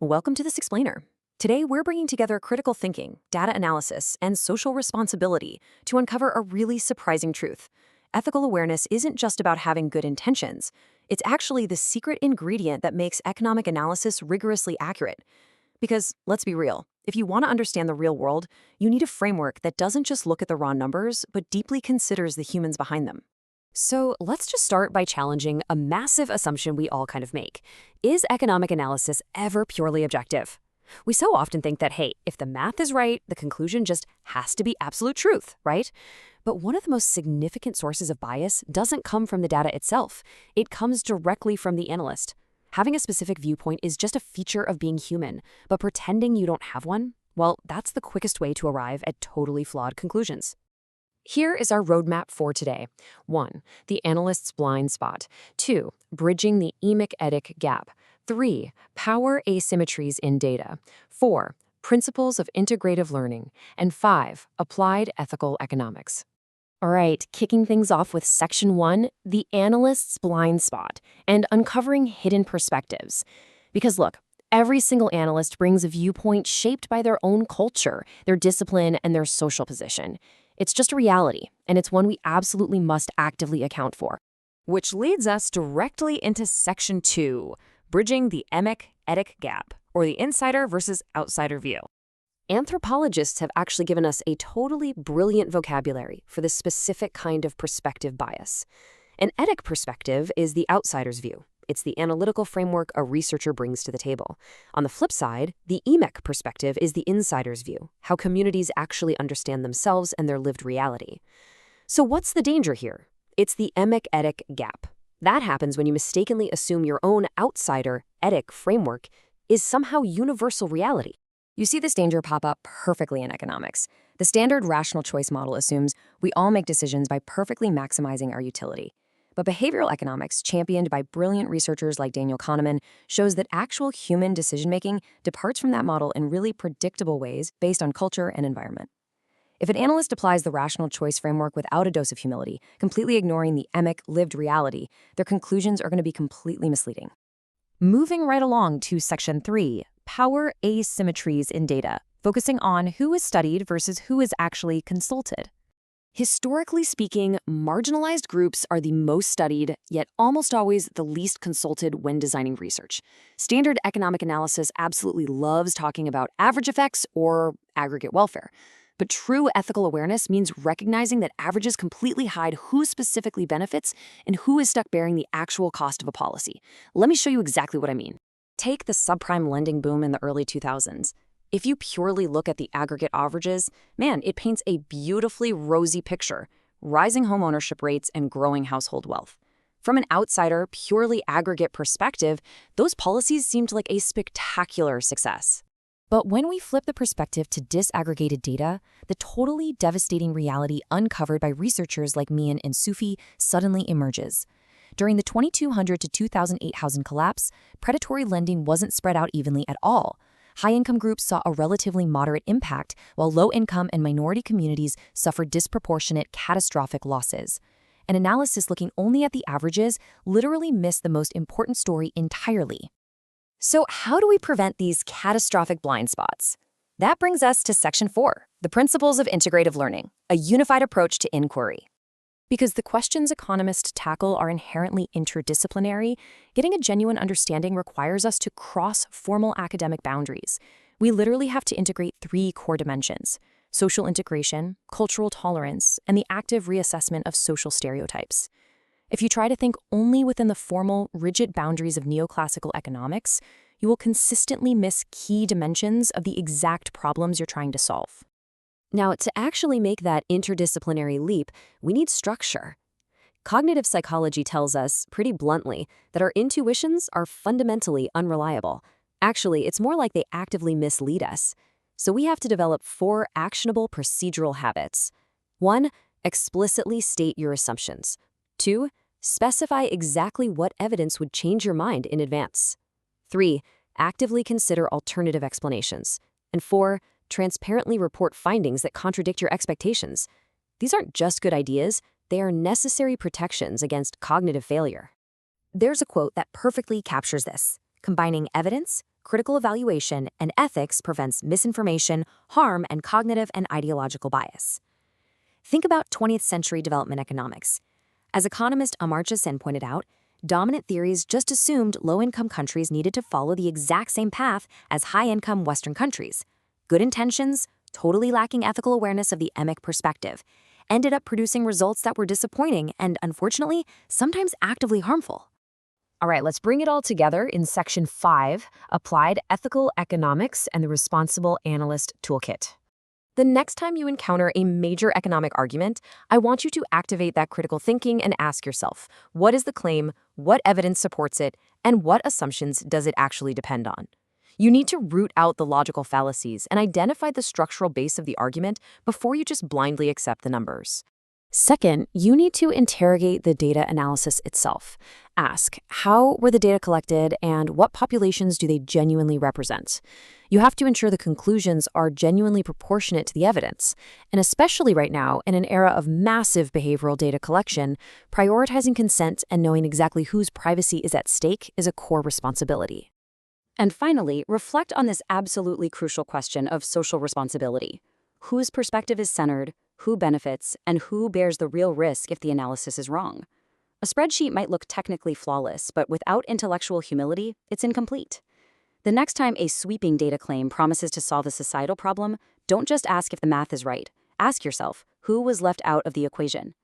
Welcome to this explainer. Today, we're bringing together critical thinking, data analysis, and social responsibility to uncover a really surprising truth. Ethical awareness isn't just about having good intentions. It's actually the secret ingredient that makes economic analysis rigorously accurate. Because, let's be real, if you want to understand the real world, you need a framework that doesn't just look at the raw numbers, but deeply considers the humans behind them. So let's just start by challenging a massive assumption we all kind of make. Is economic analysis ever purely objective? We so often think that, hey, if the math is right, the conclusion just has to be absolute truth, right? But one of the most significant sources of bias doesn't come from the data itself. It comes directly from the analyst. Having a specific viewpoint is just a feature of being human, but pretending you don't have one, well, that's the quickest way to arrive at totally flawed conclusions. Here is our roadmap for today. 1. The analyst's blind spot. 2. Bridging the emic-etic gap. 3. Power asymmetries in data. 4. Principles of integrative learning. And 5. Applied ethical economics. All right, kicking things off with Section 1, the analyst's blind spot, and uncovering hidden perspectives. Because look, every single analyst brings a viewpoint shaped by their own culture, their discipline, and their social position. It's just a reality, and it's one we absolutely must actively account for. Which leads us directly into Section 2, bridging the emic-etic gap, or the insider versus outsider view. Anthropologists have actually given us a totally brilliant vocabulary for this specific kind of perspective bias. An etic perspective is the outsider's view. It's the analytical framework a researcher brings to the table. On the flip side, the emic perspective is the insider's view, how communities actually understand themselves and their lived reality. So what's the danger here? It's the emic-etic gap. That happens when you mistakenly assume your own outsider, etic framework is somehow universal reality. You see this danger pop up perfectly in economics. The standard rational choice model assumes we all make decisions by perfectly maximizing our utility. But behavioral economics, championed by brilliant researchers like Daniel Kahneman, shows that actual human decision-making departs from that model in really predictable ways based on culture and environment. If an analyst applies the rational choice framework without a dose of humility, completely ignoring the emic lived reality, their conclusions are going to be completely misleading. Moving right along to Section 3, power asymmetries in data, focusing on who is studied versus who is actually consulted. Historically speaking, marginalized groups are the most studied, yet almost always the least consulted when designing research. Standard economic analysis absolutely loves talking about average effects or aggregate welfare. But true ethical awareness means recognizing that averages completely hide who specifically benefits and who is stuck bearing the actual cost of a policy. Let me show you exactly what I mean. Take the subprime lending boom in the early 2000s. If you purely look at the aggregate averages, man, it paints a beautifully rosy picture, rising home ownership rates and growing household wealth. From an outsider, purely aggregate perspective, those policies seemed like a spectacular success. But when we flip the perspective to disaggregated data, the totally devastating reality uncovered by researchers like Mian and Sufi suddenly emerges. During the 2200 to 2008 housing collapse, predatory lending wasn't spread out evenly at all. High-income groups saw a relatively moderate impact, while low-income and minority communities suffered disproportionate, catastrophic losses. An analysis looking only at the averages literally missed the most important story entirely. So how do we prevent these catastrophic blind spots? That brings us to Section 4, the principles of integrative learning, a unified approach to inquiry. Because the questions economists tackle are inherently interdisciplinary, getting a genuine understanding requires us to cross formal academic boundaries. We literally have to integrate 3 core dimensions: social integration, cultural tolerance, and the active reassessment of social stereotypes. If you try to think only within the formal, rigid boundaries of neoclassical economics, you will consistently miss key dimensions of the exact problems you're trying to solve. Now, to actually make that interdisciplinary leap, we need structure. Cognitive psychology tells us, pretty bluntly, that our intuitions are fundamentally unreliable. Actually, it's more like they actively mislead us. So we have to develop 4 actionable procedural habits. 1. Explicitly state your assumptions. 2. Specify exactly what evidence would change your mind in advance. 3. Actively consider alternative explanations. And 4. Transparently report findings that contradict your expectations. These aren't just good ideas, they are necessary protections against cognitive failure. There's a quote that perfectly captures this: combining evidence, critical evaluation, and ethics prevents misinformation, harm, and cognitive and ideological bias. Think about 20th century development economics. As economist Amartya Sen pointed out, dominant theories just assumed low-income countries needed to follow the exact same path as high-income Western countries. Good intentions, totally lacking ethical awareness of the emic perspective, ended up producing results that were disappointing and, unfortunately, sometimes actively harmful. All right, let's bring it all together in Section 5, Applied Ethical Economics and the Responsible Analyst Toolkit. The next time you encounter a major economic argument, I want you to activate that critical thinking and ask yourself, what is the claim, what evidence supports it, and what assumptions does it actually depend on? You need to root out the logical fallacies and identify the structural base of the argument before you just blindly accept the numbers. Second, you need to interrogate the data analysis itself. Ask, how were the data collected and what populations do they genuinely represent? You have to ensure the conclusions are genuinely proportionate to the evidence. And especially right now, in an era of massive behavioral data collection, prioritizing consent and knowing exactly whose privacy is at stake is a core responsibility. And finally, reflect on this absolutely crucial question of social responsibility. Whose perspective is centered, who benefits, and who bears the real risk if the analysis is wrong? A spreadsheet might look technically flawless, but without intellectual humility, it's incomplete. The next time a sweeping data claim promises to solve a societal problem, don't just ask if the math is right. Ask yourself, who was left out of the equation?